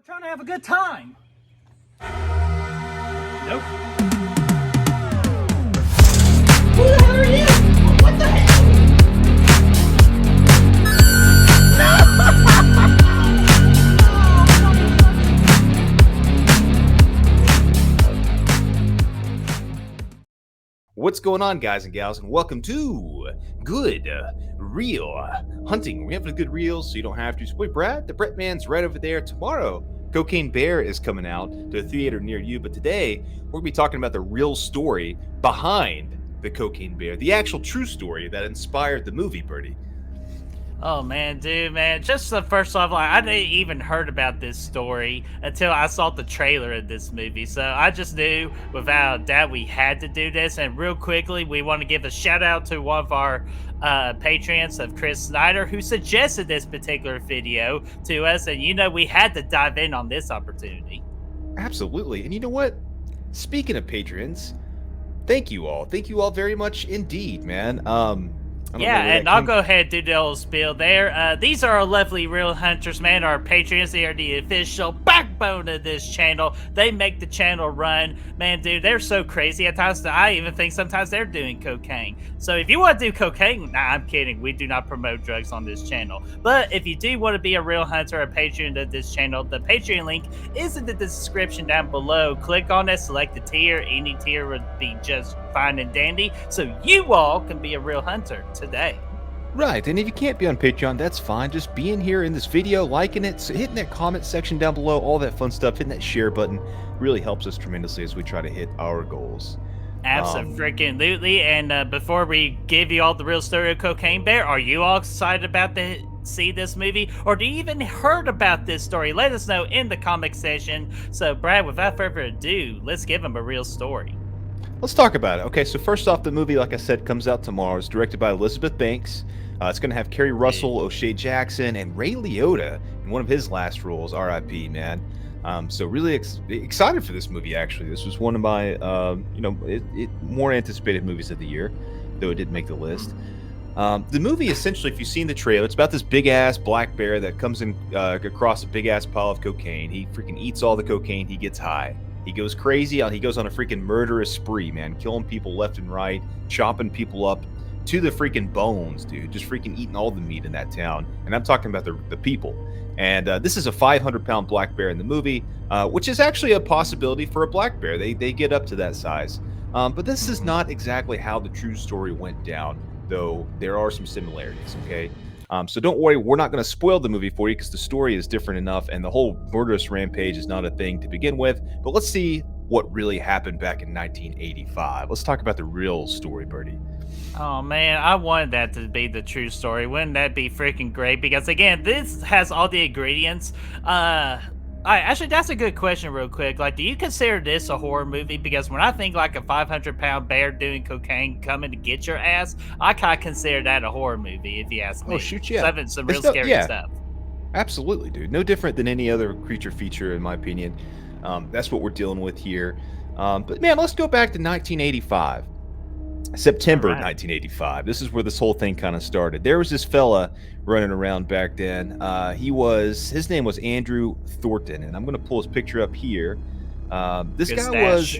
trying to have a good time. Nope. Who the hell are you? What the hell? What's going on, guys and gals, and welcome to Good Reel Hunting. We're having a good reel, so you don't have to. So, boy, Brad, the Brett Man's right over there. Tomorrow, Cocaine Bear is coming out to a theater near you, but today we're going to be talking about the real story behind the Cocaine Bear, the actual true story that inspired the movie, Birdie. Oh man, dude, man. Just the first off, I didn't even heard about this story until I saw the trailer of this movie. So I just knew without a doubt we had to do this. And real quickly, we want to give a shout out to one of our patrons of Chris Snyder, who suggested this particular video to us. And we had to dive in on this opportunity. Absolutely. And you know what? Speaking of patrons, thank you all. Thank you all very much indeed, man. I'll go ahead and do the old spiel there. These are our lovely real hunters, man. Our patrons, they are the official backbone of this channel. They make the channel run. Man, dude, they're so crazy at times that I even think sometimes they're doing cocaine. So if you want to do cocaine, nah, I'm kidding. We do not promote drugs on this channel. But if you do want to be a real hunter, a patron of this channel, the Patreon link is in the description down below. Click on it, select a tier. Any tier would be just fine and dandy. So you all can be a real hunter today. Right, and if you can't be on Patreon, that's fine. Just being here in this video, liking it, hitting that comment section down below, all that fun stuff, hitting that share button really helps us tremendously as we try to hit our goals. Absolutely. And before we give you all the real story of Cocaine Bear, are you all excited about to see this movie, or do you even heard about this story? Let us know in the comment section. So, Brad, without further ado, let's give them a real story. Let's talk about it. Okay, so first off, the movie, like I said, comes out tomorrow. It's directed by Elizabeth Banks. It's going to have Kerry Russell, O'Shea Jackson, and Ray Liotta in one of his last roles, R.I.P., man. So really excited for this movie, actually. This was one of my, more anticipated movies of the year, though it didn't make the list. The movie, essentially, if you've seen the trailer, it's about this big-ass black bear that comes in across a big-ass pile of cocaine. He freaking eats all the cocaine. He gets high. He goes crazy. He goes on a freaking murderous spree, man. Killing people left and right, chopping people up to the freaking bones, dude. Just freaking eating all the meat in that town. And I'm talking about the people. And this is a 500-pound black bear in the movie, which is actually a possibility for a black bear. They get up to that size. But this is not exactly how the true story went down, though there are some similarities, okay? So don't worry, we're not going to spoil the movie for you because the story is different enough and the whole murderous rampage is not a thing to begin with. But let's see what really happened back in 1985. Let's talk about the real story, Birdie. Oh man, I wanted that to be the true story. Wouldn't that be freaking great? Because again, this has all the ingredients. Actually, that's a good question real quick. Like, do you consider this a horror movie? Because when I think like a 500-pound bear doing cocaine coming to get your ass, I kind of consider that a horror movie, if you ask me. Oh, shoot, yeah. Some real scary stuff. Absolutely, dude. No different than any other creature feature, in my opinion. That's what we're dealing with here. But, man, let's go back to 1985. September 1985. This is where this whole thing kind of started. There was this fella running around back then. His name was Andrew Thornton, and I'm going to pull his picture up here. This guy was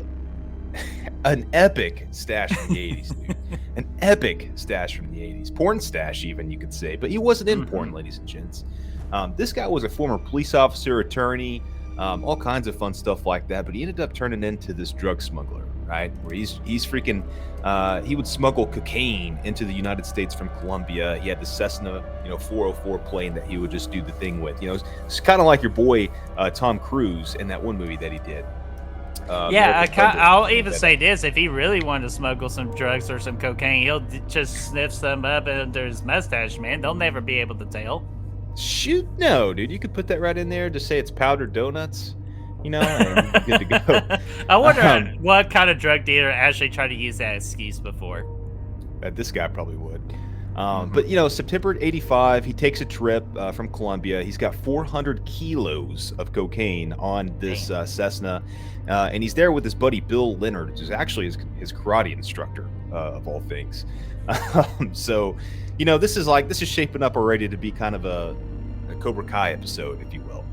an epic stash from the 80s, dude. An epic stash from the 80s. Porn stash, even, you could say. But he wasn't in porn, ladies and gents. This guy was a former police officer, attorney, all kinds of fun stuff like that. But he ended up turning into this drug smuggler, right? Where he's freaking, he would smuggle cocaine into the United States from Colombia. He had the Cessna, 404 plane that he would just do the thing with. It's kind of like your boy Tom Cruise in that one movie that he did. I'll even say this: if he really wanted to smuggle some drugs or some cocaine, he'll just sniff some up under his mustache, man. They'll never be able to tell. Shoot, no, dude. You could put that right in there. Just say it's powdered donuts. And good to go. I wonder what kind of drug dealer actually tried to use that excuse before. This guy probably would. But, September 85, he takes a trip from Colombia. He's got 400 kilos of cocaine on this Cessna. And he's there with his buddy Bill Leonard, who's actually his karate instructor, of all things. So, this is shaping up already to be kind of a Cobra Kai episode, if you will.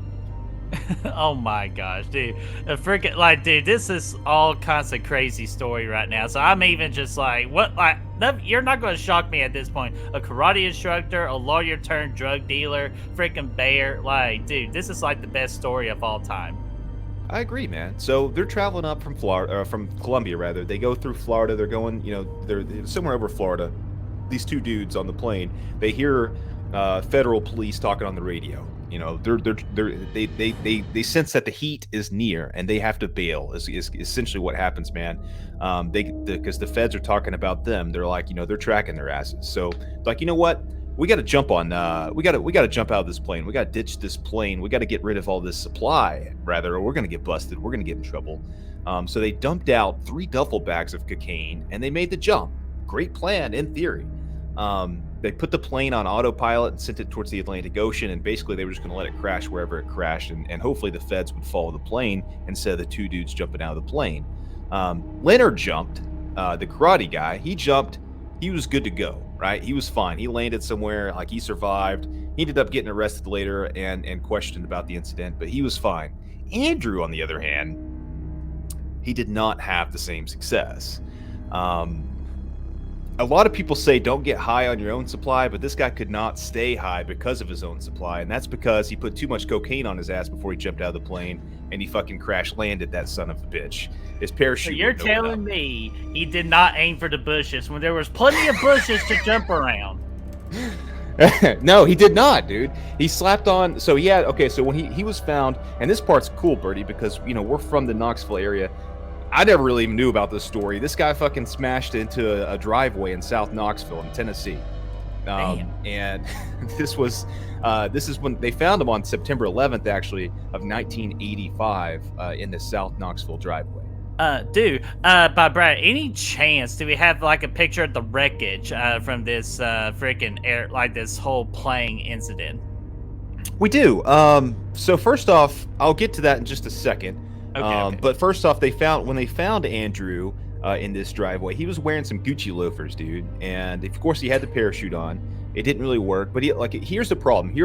Oh my gosh, dude. Freaking like, dude, this is all kinds of crazy story right now. So I'm even just like, what? Like, no, you're not going to shock me at this point. A karate instructor, a lawyer turned drug dealer, freaking bear. Like, dude, this is like the best story of all time. I agree, man. So they're traveling up from Florida, from Colombia rather. They go through Florida. They're going, they're somewhere over Florida. These two dudes on the plane, they hear federal police talking on the radio. They sense that the heat is near and they have to bail. Is essentially what happens, man. Because the feds are talking about them. They're like, they're tracking their asses. So like, you know what? We got to jump on. We got to jump out of this plane. We got to ditch this plane. We got to get rid of all this supply, rather, or we're gonna get busted. We're gonna get in trouble. So they dumped out 3 duffel bags of cocaine and they made the jump. Great plan in theory. They put the plane on autopilot and sent it towards the Atlantic Ocean, and basically they were just going to let it crash wherever it crashed, and hopefully the feds would follow the plane instead of the 2 dudes jumping out of the plane. Leonard jumped, the karate guy. He jumped. He was good to go, right? He was fine. He landed somewhere, like he survived. He ended up getting arrested later and questioned about the incident, but he was fine. Andrew, on the other hand, he did not have the same success. A lot of people say don't get high on your own supply, but this guy could not stay high because of his own supply, and that's because he put too much cocaine on his ass before he jumped out of the plane, and he fucking crash landed, that son of a bitch. His parachute. So you're telling me he did not aim for the bushes when there was plenty of bushes to jump around? No, he did not, dude. He slapped on. So he had, okay, so when he was found, and this part's cool, Birdie, because we're from the Knoxville area. I never really even knew about this story. This guy fucking smashed into a driveway in South Knoxville in Tennessee. And this is when they found him on September 11th, actually, of 1985 in the South Knoxville driveway. Dude, by Brad, any chance do we have like a picture of the wreckage from this freaking air, like this whole plane incident? We do. So first off, I'll get to that in just a second. Okay. But first off, when they found Andrew in this driveway, he was wearing some Gucci loafers, dude, and of course he had the parachute on. It didn't really work, but here's the problem.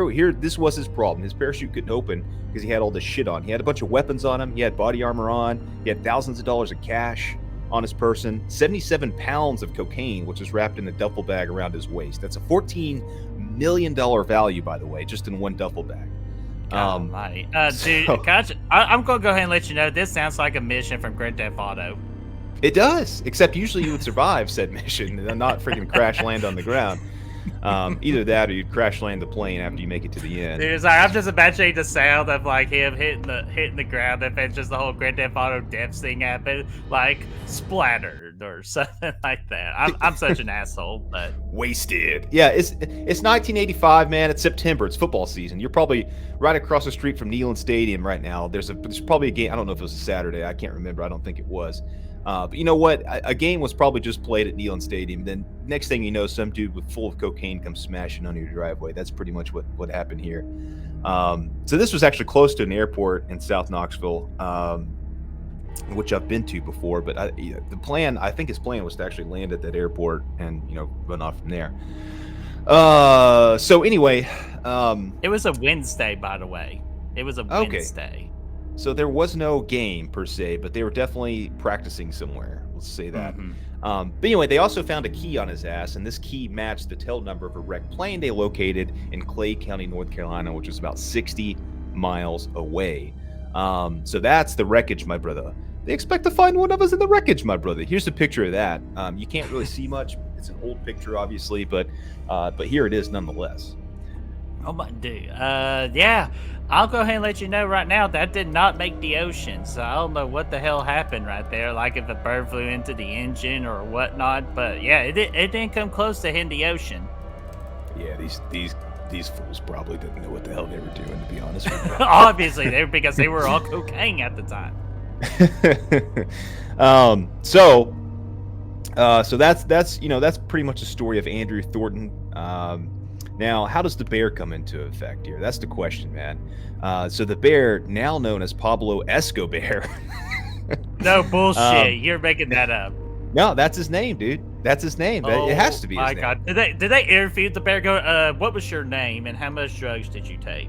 This was his problem. His parachute couldn't open because he had all this shit on. He had a bunch of weapons on him. He had body armor on. He had thousands of dollars of cash on his person. 77 pounds of cocaine, which is wrapped in a duffel bag around his waist. That's a $14 million value, by the way, just in one duffel bag. Dude, I'm gonna go ahead and let you know this sounds like a mission from Grand Theft Auto. It does, except usually you would survive said mission and not freaking crash land on the ground. Either that or you'd crash land the plane after you make it to the end. Dude, it's like, I'm just imagining the sound of like him hitting the ground if it's just the whole Grand Theft Auto death thing happened, like splattered or something like that. I'm such an asshole, but wasted. Yeah, it's 1985, man. It's September. It's football season. You're probably right across the street from Neyland Stadium right now. There's probably a game. I don't know if it was a Saturday. I can't remember. I don't think it was. But you know what? A game was probably just played at Neyland Stadium. Then next thing you know, some dude full of cocaine comes smashing under your driveway. That's pretty much what happened here. So this was actually close to an airport in South Knoxville, which I've been to before. But I think his plan was to actually land at that airport and run off from there. So anyway, it was a Wednesday, by the way. It was a Wednesday. So there was no game per se, but they were definitely practicing somewhere. Let's say that. Mm-hmm. But anyway, they also found a key on his ass, and this key matched the tail number of a wrecked plane they located in Clay County, North Carolina, which is about 60 miles away. So that's the wreckage, my brother. They expect to find one of us in the wreckage, my brother. Here's a picture of that. You can't really see much. It's an old picture, obviously, but here it is nonetheless. Oh my dude. Yeah. I'll go ahead and let you know right now that did not make the ocean. So I don't know what the hell happened right there. Like if a bird flew into the engine or whatnot. But yeah, it didn't come close to hitting the ocean. Yeah, these fools probably didn't know what the hell they were doing, to be honest with you. Obviously, because they were all cocaine at the time. So that's pretty much the story of Andrew Thornton. Now, how does the bear come into effect here? That's the question, man. So the bear, now known as Pablo Escobar. No bullshit. You're making that up. No, that's his name, dude. That's his name. It has to be his name. My God. Did they interview the bear? Go, what was your name and how much drugs did you take?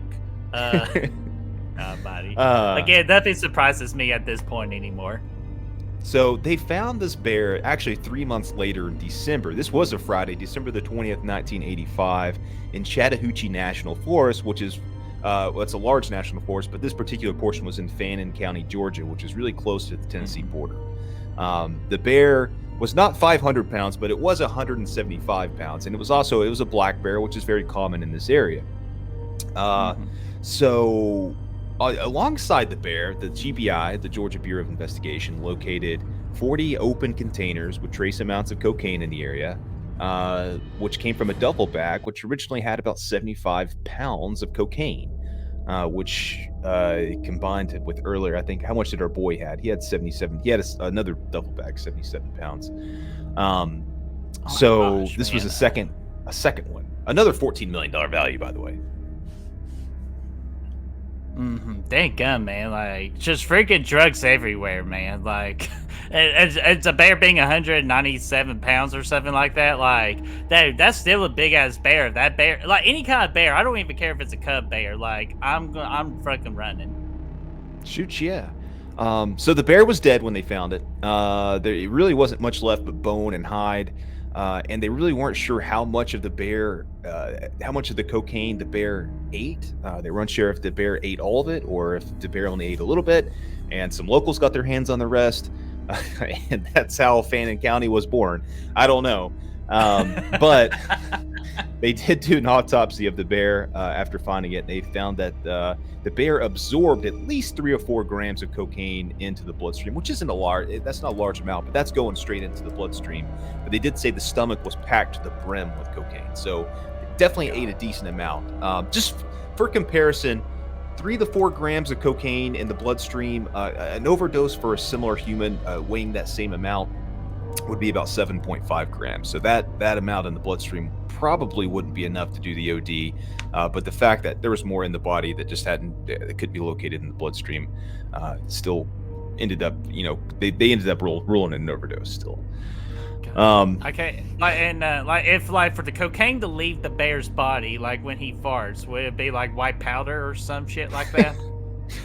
buddy. Uh, Again, nothing surprises me at this point anymore. So they found this bear actually 3 months later in December. This was a Friday, December the 20th, 1985, in Chattahoochee National Forest, which is well, it's a large national forest, but this particular portion was in Fannin County, Georgia, which is really close to the Tennessee border. The bear was not 500 pounds, but it was 175 pounds, and it was a black bear, which is very common in this area. So alongside the bear, the GBI, the Georgia Bureau of Investigation, located 40 open containers with trace amounts of cocaine in the area, which came from a duffel bag, which originally had about 75 pounds of cocaine, which combined with earlier, I think, how much did our boy had? He had 77. He had another duffel bag, 77 pounds. This was a second one. Another $14 million value, by the way. Thank God, man. Like, just freaking drugs everywhere, man. Like, it's a bear being 197 pounds or something like that. Like, dude, that's still a big ass bear. That bear, like any kind of bear, I don't even care if it's a cub bear. Like, I'm fucking running. Shoot, yeah. So the bear was dead when they found it. There really wasn't much left but bone and hide. And they really weren't sure how much of the cocaine the bear ate. They were unsure if the bear ate all of it or if the bear only ate a little bit. And some locals got their hands on the rest. And that's how Fannin County was born. I don't know. But they did do an autopsy of the bear after finding it. They found that the bear absorbed at least 3 or 4 grams of cocaine into the bloodstream, which isn't that's not a large amount, but that's going straight into the bloodstream. But they did say the stomach was packed to the brim with cocaine. So it definitely ate a decent amount. Just for comparison, 3 to 4 grams of cocaine in the bloodstream, an overdose for a similar human weighing that same amount would be about 7.5 grams. So that amount in the bloodstream probably wouldn't be enough to do the OD. But the fact that there was more in the body that just that could be located in the bloodstream still ended up, they ended up ruling an overdose still. Okay, if for the cocaine to leave the bear's body, like when he farts, would it be like white powder or some shit like that?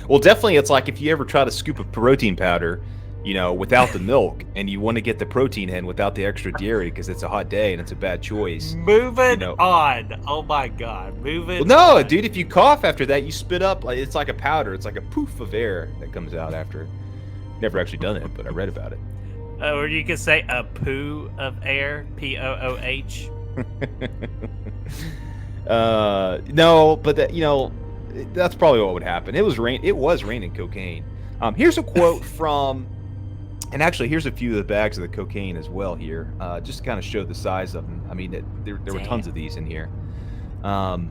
Well, definitely, it's like if you ever try to scoop a protein powder, without the milk, and you want to get the protein in without the extra dairy because it's a hot day and it's a bad choice. Moving on. Oh my God, moving. Well, no, on. dude, if you cough after that, you spit up. It's like a powder. It's like a poof of air that comes out after. Never actually done it, but I read about it. Or you could say a poo of air, POOH. No, but that's probably what would happen. It was raining cocaine. Here's a quote from, and actually here's a few of the bags of the cocaine as well here, just to kind of show the size of them. I mean, there were tons of these in here. And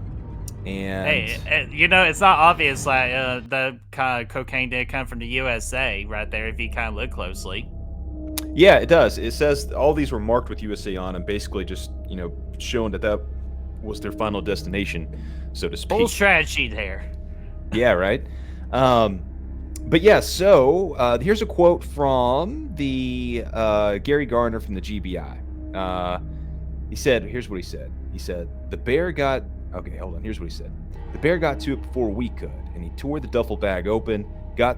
hey, it's not obvious like the kind of cocaine did come from the USA right there if you kind of look closely. Yeah, it does. It says all these were marked with USA on them, basically just, showing that was their final destination, so to speak. Full strategy there. Yeah, right. But yeah, so here's a quote from the Gary Gardner from the GBI. He said, here's what he said. He said, here's what he said. The bear got to it before we could, and he tore the duffel bag open, got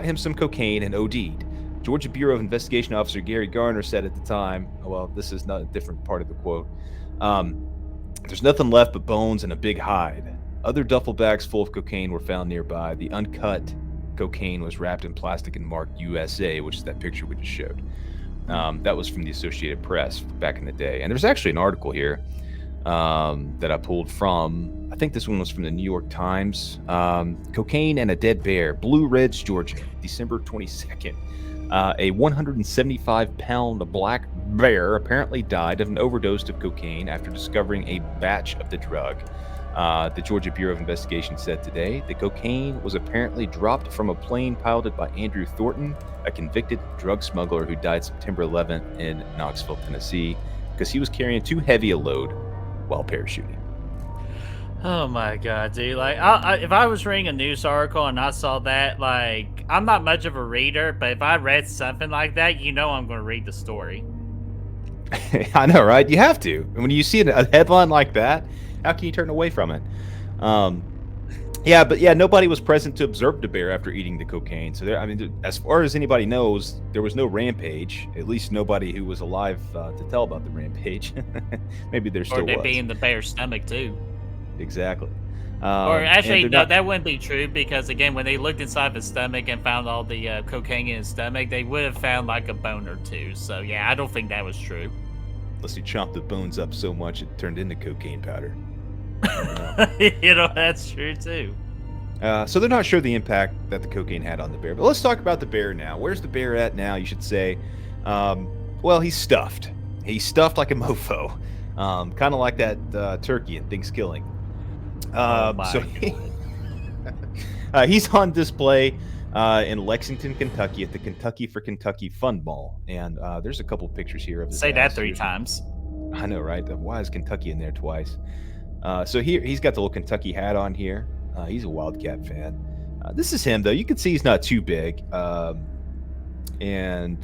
him some cocaine and OD'd. Georgia Bureau of Investigation Officer Gary Gardner said at the time, well, this is not a different part of the quote, there's nothing left but bones and a big hide. Other duffel bags full of cocaine were found nearby. The uncut cocaine was wrapped in plastic and marked USA, which is that picture we just showed. That was from the Associated Press back in the day. And there's actually an article here that I pulled from, I think this one was from the New York Times. Cocaine and a dead bear, Blue Ridge, Georgia, December 22nd. A 175-pound black bear apparently died of an overdose of cocaine after discovering a batch of the drug. The Georgia Bureau of Investigation said today the cocaine was apparently dropped from a plane piloted by Andrew Thornton, a convicted drug smuggler who died September 11th in Knoxville, Tennessee, because he was carrying too heavy a load while parachuting. Oh my God, dude! Like, if I was reading a news article and I saw that, like, I'm not much of a reader, but if I read something like that, I'm going to read the story. I know, right? You have to. And when you see a headline like that, how can you turn away from it? Yeah, but yeah, nobody was present to observe the bear after eating the cocaine. So there, I mean, as far as anybody knows, there was no rampage. At least nobody who was alive to tell about the rampage. Maybe there Or still they was. be in the bear's stomach too. Exactly. Or And actually, they're no, not. that wouldn't be true because again, when they looked inside his stomach and found all the cocaine in his stomach, they would have found like a bone or two. So yeah, I don't think that was true. Unless you chomped the bones up so much it turned into cocaine powder. You know, that's true too. So they're not sure the impact that the cocaine had on the bear. But let's talk about the bear now. Where's the bear at now, you should say? Well, he's stuffed. He's stuffed like a mofo. Kind of like that turkey in Thanksgiving. Oh my So God. he's on display in Lexington, Kentucky at the Kentucky for Kentucky Fun Mall. And there's a couple pictures here of his Say that ass. 3 times. I know, right? Why is Kentucky in there twice? So here he's got the little Kentucky hat on here. He's a Wildcat fan. This is him though. You can see he's not too big. And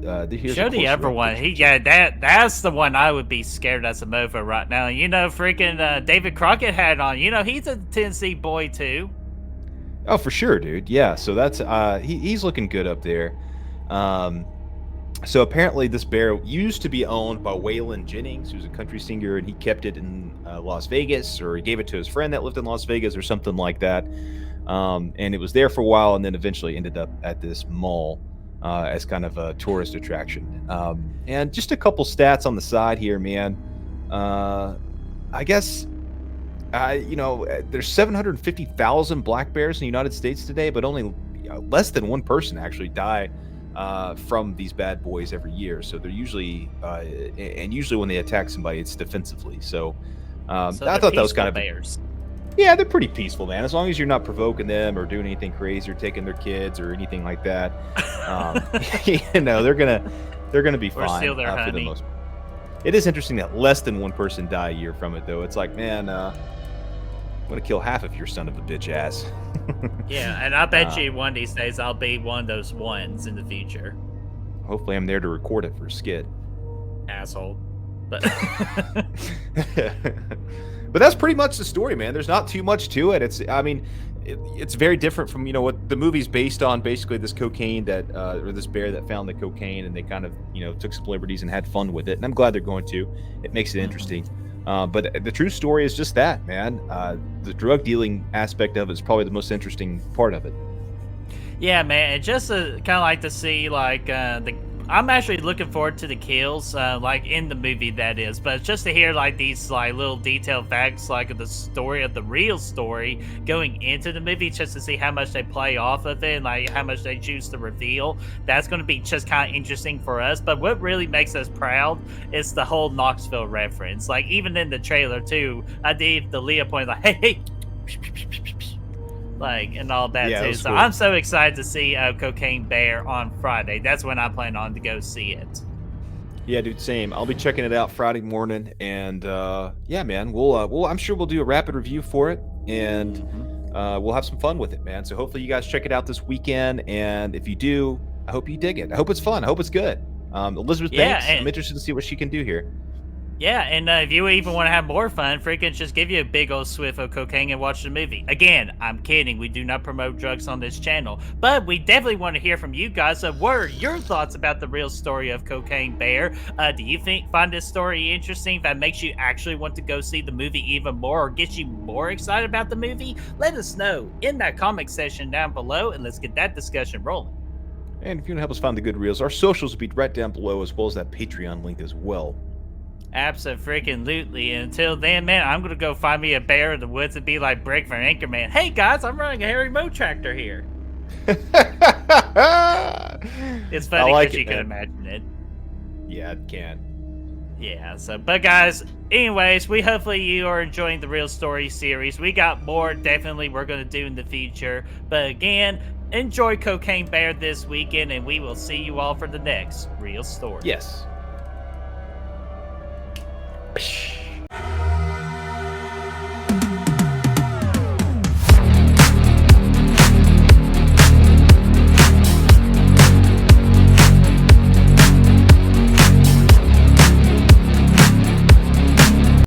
here's Show a the closer other look one. picture. That's the one I would be scared as a mofo right now. You know, freaking David Crockett had on. You know, he's a Tennessee boy too. Oh, for sure, dude. Yeah. So that's he's looking good up there. So apparently this bear used to be owned by Waylon Jennings, who's a country singer, and he kept it in Las Vegas, or he gave it to his friend that lived in Las Vegas, or something like that. And it was there for a while, and then eventually ended up at this mall as kind of a tourist attraction. And just a couple stats on the side here, man. I guess there's 750,000 black bears in the United States today, but only less than one person actually die from these bad boys every year. So they're usually, and usually when they attack somebody, it's defensively. So, I thought that was kind of bears. Yeah, they're pretty peaceful, man. As long as you're not provoking them or doing anything crazy or taking their kids or anything like that, they're gonna be Or fine steal their for the honey. most part. It is interesting that less than one person die a year from it, though. It's like, man, I'm gonna kill half of your son of a bitch ass. Yeah, and I bet you one of these days I'll be one of those ones in the future. Hopefully, I'm there to record it for a skit. Asshole. But But that's pretty much the story, man. There's not too much to it. It's very different from what the movie's based on. Basically, this cocaine or this bear that found the cocaine, and they kind of took some liberties and had fun with it. And I'm glad they're going to. It makes it interesting. But the true story is just that, man. The drug dealing aspect of it is probably the most interesting part of it. yeah, man, and just kind of like to see like I'm actually looking forward to the kills, like in the movie that is, but just to hear like these like little detailed facts, like of the story of the real story going into the movie, just to see how much they play off of it and like how much they choose to reveal. That's going to be just kind of interesting for us. But what really makes us proud is the whole Knoxville reference. Like even in the trailer too, I did the Leah point like, hey, like and all that Yeah, too. that's So cool. I'm so excited to see Cocaine Bear on Friday. That's when I plan on to go see it. Yeah, dude, same. I'll be checking it out Friday morning, and yeah, man, we'll I'm sure we'll do a rapid review for it, and we'll have some fun with it, man. So hopefully you guys check it out this weekend, and if you do, I hope you dig it. I hope it's fun. I hope it's good. Elizabeth Yeah, Banks, and- I'm interested to see what she can do here. Yeah, and if you even want to have more fun, freaking just give you a big old swift of cocaine and watch the movie. Again, I'm kidding. We do not promote drugs on this channel, but we definitely want to hear from you guys. So, what are your thoughts about the real story of Cocaine Bear? Do you find this story interesting? That makes you actually want to go see the movie even more, or gets you more excited about the movie? Let us know in that comment section down below, and let's get that discussion rolling. And if you want to help us find the good reels, our socials will be right down below, as well as that Patreon link as well. Absolutely. Until then, man, I'm gonna go find me a bear in the woods and be like Break for Anchorman. Hey guys, I'm running a Harry Mow tractor here. It's funny like because it, you can man. imagine it. Yeah, it can. Yeah, so, but guys, anyways, hopefully you are enjoying the Real Story series. We got more definitely we're gonna do in the future. But again, enjoy Cocaine Bear this weekend, and we will see you all for the next Real Story. Yes.